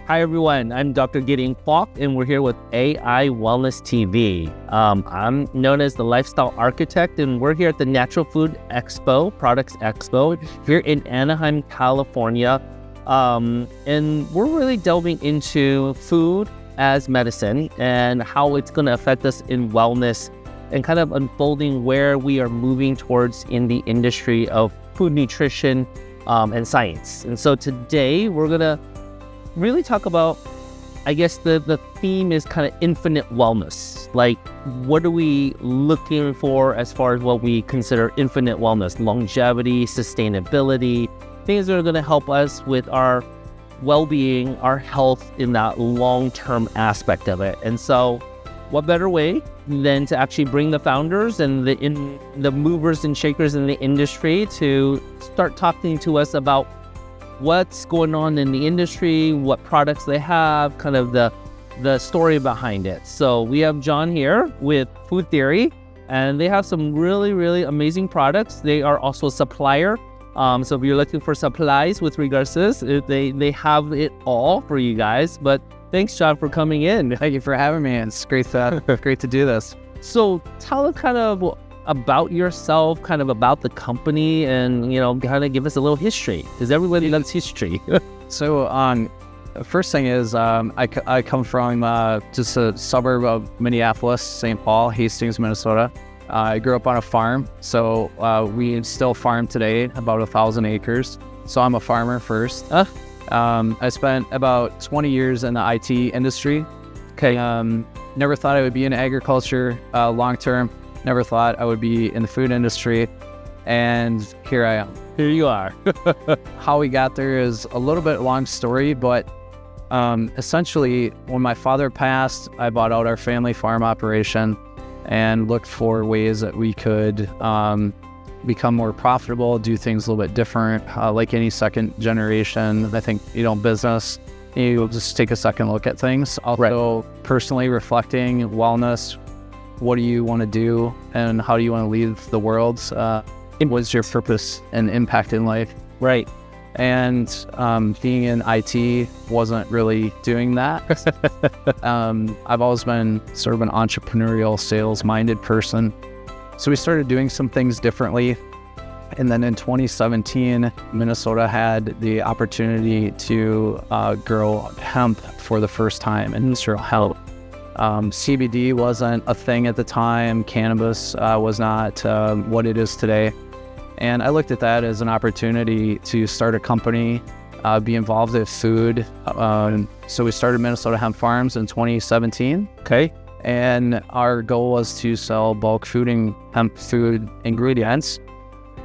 Hi everyone, I'm Dr. Gideon Kwok and we're here with AI Wellness TV. I'm known as the Lifestyle Architect and we're here at the Natural Food Products Expo here in Anaheim, California. And we're really delving into food as medicine and how it's going to affect us in wellness and kind of unfolding where we are moving towards in the industry of food nutrition and science. And so today we're going to really talk about, I guess the theme is kind of infinite wellness. Like, what are we looking for as far as what we consider infinite wellness? Longevity, sustainability, things that are going to help us with our well-being, our health in that long-term aspect of it. And so what better way than to actually bring the founders and the movers and shakers in the industry to start talking to us about what's going on in the industry, what products they have, kind of the story behind it. So we have John here with Food Theory, and they have some really, really amazing products. They are also a supplier. So if you're looking for supplies with regards to this, they have it all for you guys. But thanks, John, for coming in. Thank you for having me. It's great to do this. So tell us kind of about yourself, kind of about the company, and kind of give us a little history, because everybody loves history. So first thing is I come from just a suburb of Minneapolis, St. Paul, Hastings, Minnesota. I grew up on a farm, so we still farm today, about 1,000 acres. So I'm a farmer first. I spent about 20 years in the IT industry. Okay. Never thought I would be in agriculture long term. Never thought I would be in the food industry, and here I am. Here you are. How we got there is a little bit long story, but essentially when my father passed, I bought out our family farm operation and looked for ways that we could become more profitable, do things a little bit different. Like any second generation, I think, business, you just take a second look at things. Also, personally reflecting wellness. What do you want to do and how do you want to leave the world? What's your purpose and impact in life? Right. And being in IT wasn't really doing that. I've always been sort of an entrepreneurial, sales-minded person. So we started doing some things differently. And then in 2017, Minnesota had the opportunity to grow hemp for the first time, industrial hemp. CBD wasn't a thing at the time. Cannabis was not what it is today. And I looked at that as an opportunity to start a company, be involved in food. So we started Minnesota Hemp Farms in 2017. Okay. And our goal was to sell bulk food and hemp food ingredients.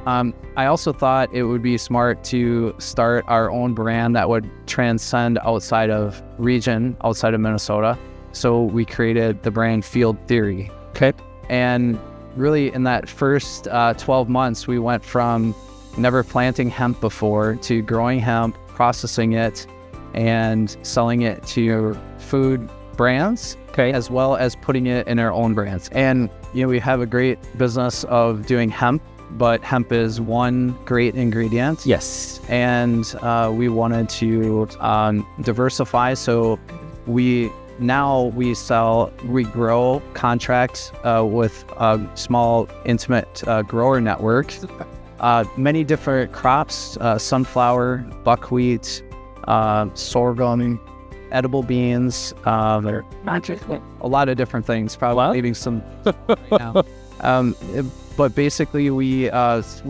I also thought it would be smart to start our own brand that would transcend outside of Minnesota. So we created the brand Field Theory. Okay. And really in that first 12 months, we went from never planting hemp before to growing hemp, processing it, and selling it to food brands, as well as putting it in our own brands. And, we have a great business of doing hemp, but hemp is one great ingredient. Yes. And we wanted to diversify. So we grow contracts with a small, intimate grower network. Many different crops, sunflower, buckwheat, sorghum, edible beans, a lot of different things, probably leaving some right now. But basically we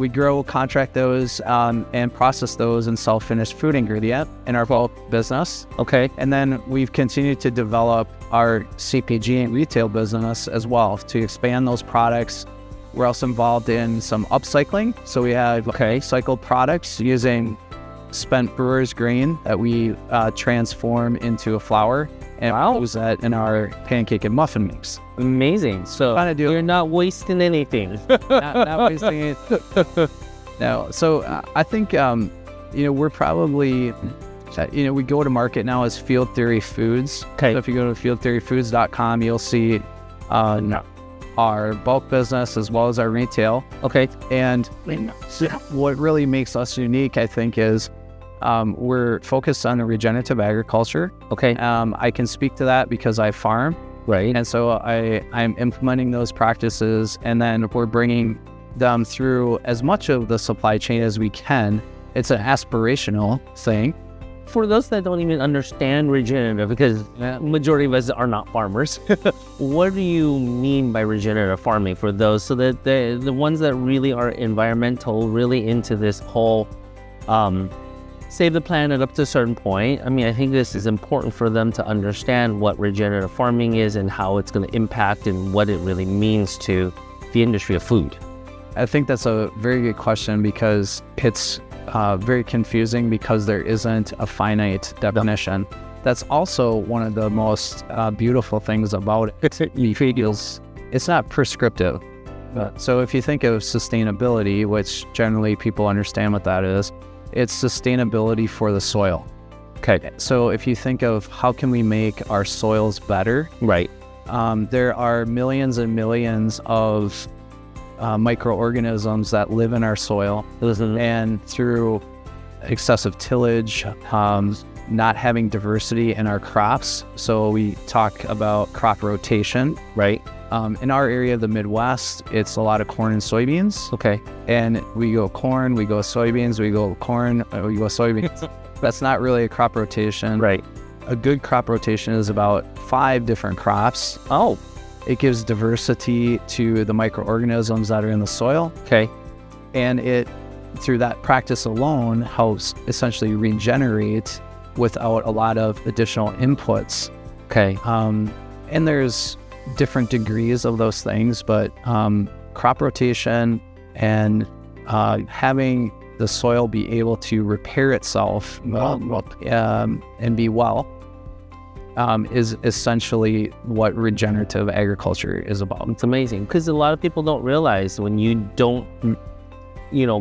grow, contract those, and process those and sell finished food ingredient in our bulk business. Okay. And then we've continued to develop our CPG and retail business as well to expand those products. We're also involved in some upcycling. So we have recycled products using spent brewer's grain that we transform into a flour and use that in our pancake and muffin mix. Amazing. So you're not wasting anything. not wasting it. No. So I think, we're probably, we go to market now as Field Theory Foods. Okay. So if you go to fieldtheoryfoods.com, you'll see our bulk business as well as our retail. Okay. And what really makes us unique, I think, is We're focused on regenerative agriculture. Okay. I can speak to that because I farm. Right. And so I'm implementing those practices, and then we're bringing them through as much of the supply chain as we can. It's an aspirational thing. For those that don't even understand regenerative, because majority of us are not farmers, what do you mean by regenerative farming for those, so that the ones that really are environmental, really into this whole save the planet up to a certain point? I mean, I think this is important for them to understand what regenerative farming is and how it's going to impact and what it really means to the industry of food. I think that's a very good question, because it's very confusing because there isn't a finite definition. That's also one of the most beautiful things about it. It's not prescriptive. So if you think of sustainability, which generally people understand what that is, it's sustainability for the soil. Okay. So if you think of how can we make our soils better, right? There are millions and millions of microorganisms that live in our soil, and through excessive tillage, not having diversity in our crops. So we talk about crop rotation, right? In our area of the Midwest, it's a lot of corn and soybeans. Okay. And we go corn, we go soybeans, we go corn, we go soybeans. That's not really a crop rotation. Right. A good crop rotation is about 5 different crops. Oh. It gives diversity to the microorganisms that are in the soil. Okay. And it, through that practice alone, helps essentially regenerate without a lot of additional inputs. Okay. And there's different degrees of those things, but crop rotation and having the soil be able to repair itself and be well is essentially what regenerative agriculture is about. It's amazing, because a lot of people don't realize when you don't,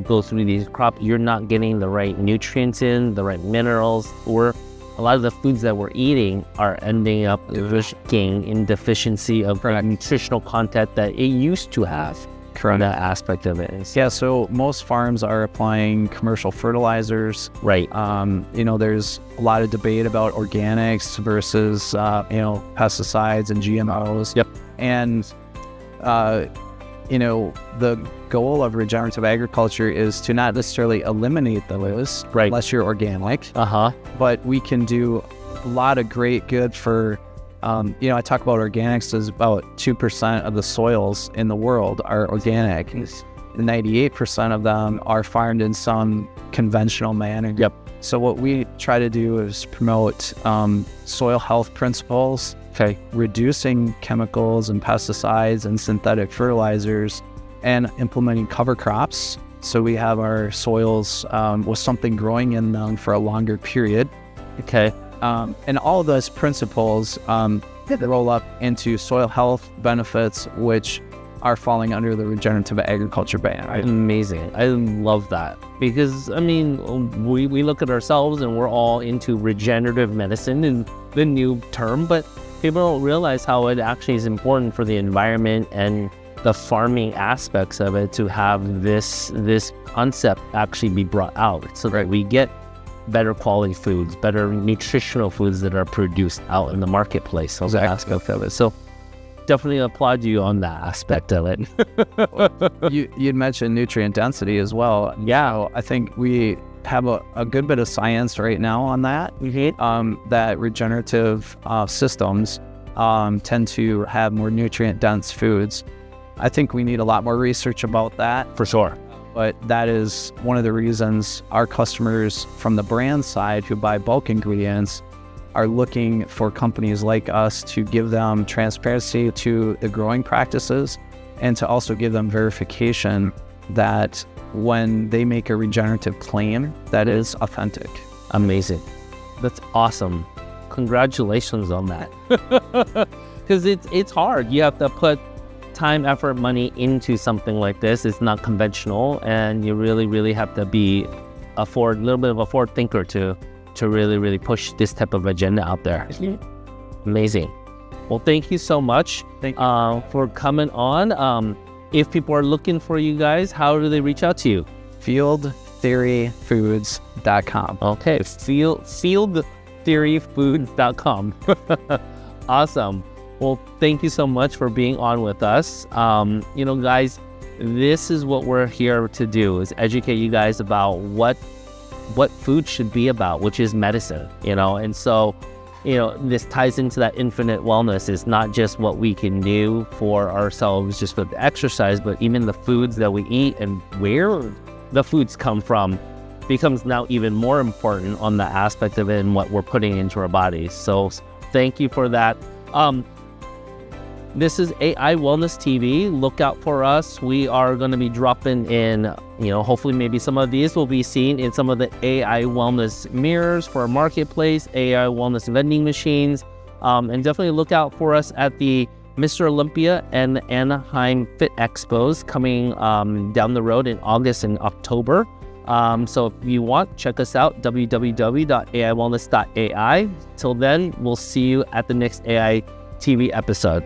go through these crops, you're not getting the right nutrients in, the right minerals, or a lot of the foods that we're eating are ending up risking in deficiency of nutritional content that it used to have. Correct. That aspect of it. Yeah, so most farms are applying commercial fertilizers. Right. There's a lot of debate about organics versus, pesticides and GMOs. Yep. And, the goal of regenerative agriculture is to not necessarily eliminate those, right, unless you're organic. But we can do a lot of great good for I talk about organics as about 2% of the soils in the world are organic. 98% of them are farmed in some conventional manner. Yep. So what we try to do is promote soil health principles, reducing chemicals and pesticides and synthetic fertilizers, and implementing cover crops. So we have our soils with something growing in them for a longer period. Okay. And all of those principles roll up into soil health benefits, which are falling under the regenerative agriculture ban. Amazing. I love that, because, we look at ourselves and we're all into regenerative medicine and the new term, but people don't realize how it actually is important for the environment and the farming aspects of it to have this concept actually be brought out, so that we get better quality foods, better nutritional foods that are produced out in the marketplace. So exactly. Aspect of it. So definitely applaud you on that aspect of it. You'd mentioned nutrient density as well. Yeah. So I think we have a good bit of science right now on that. That regenerative systems tend to have more nutrient dense foods. I think we need a lot more research about that. For sure. But that is one of the reasons our customers from the brand side who buy bulk ingredients are looking for companies like us to give them transparency to the growing practices, and to also give them verification that when they make a regenerative claim, that is authentic. Amazing. That's awesome. Congratulations on that. Because it's hard. You have to put time, effort, money into something like this. It's not conventional, and you really, really have to be a little bit of a forward thinker to really, really push this type of agenda out there. Amazing. Well, thank you so much. Thank you. For coming on. If people are looking for you guys, how do they reach out to you? Field fieldtheoryfoods.com. Okay, fieldtheoryfoods.com. Awesome. Well, thank you so much for being on with us. Guys, this is what we're here to do, is educate you guys about what food should be about, which is medicine, and so this ties into that infinite wellness. Is not just what we can do for ourselves just with exercise, but even the foods that we eat and where the foods come from becomes now even more important on the aspect of it and what we're putting into our bodies. So thank you for that. This is AI Wellness TV. Look out for us. We are going to be dropping in, hopefully maybe some of these will be seen in some of the AI Wellness mirrors for our marketplace, AI Wellness vending machines, and definitely look out for us at the Mr. Olympia and the Anaheim Fit Expos coming down the road in August and October. So if you want, check us out, www.aiwellness.ai. Till then, we'll see you at the next AI TV episode.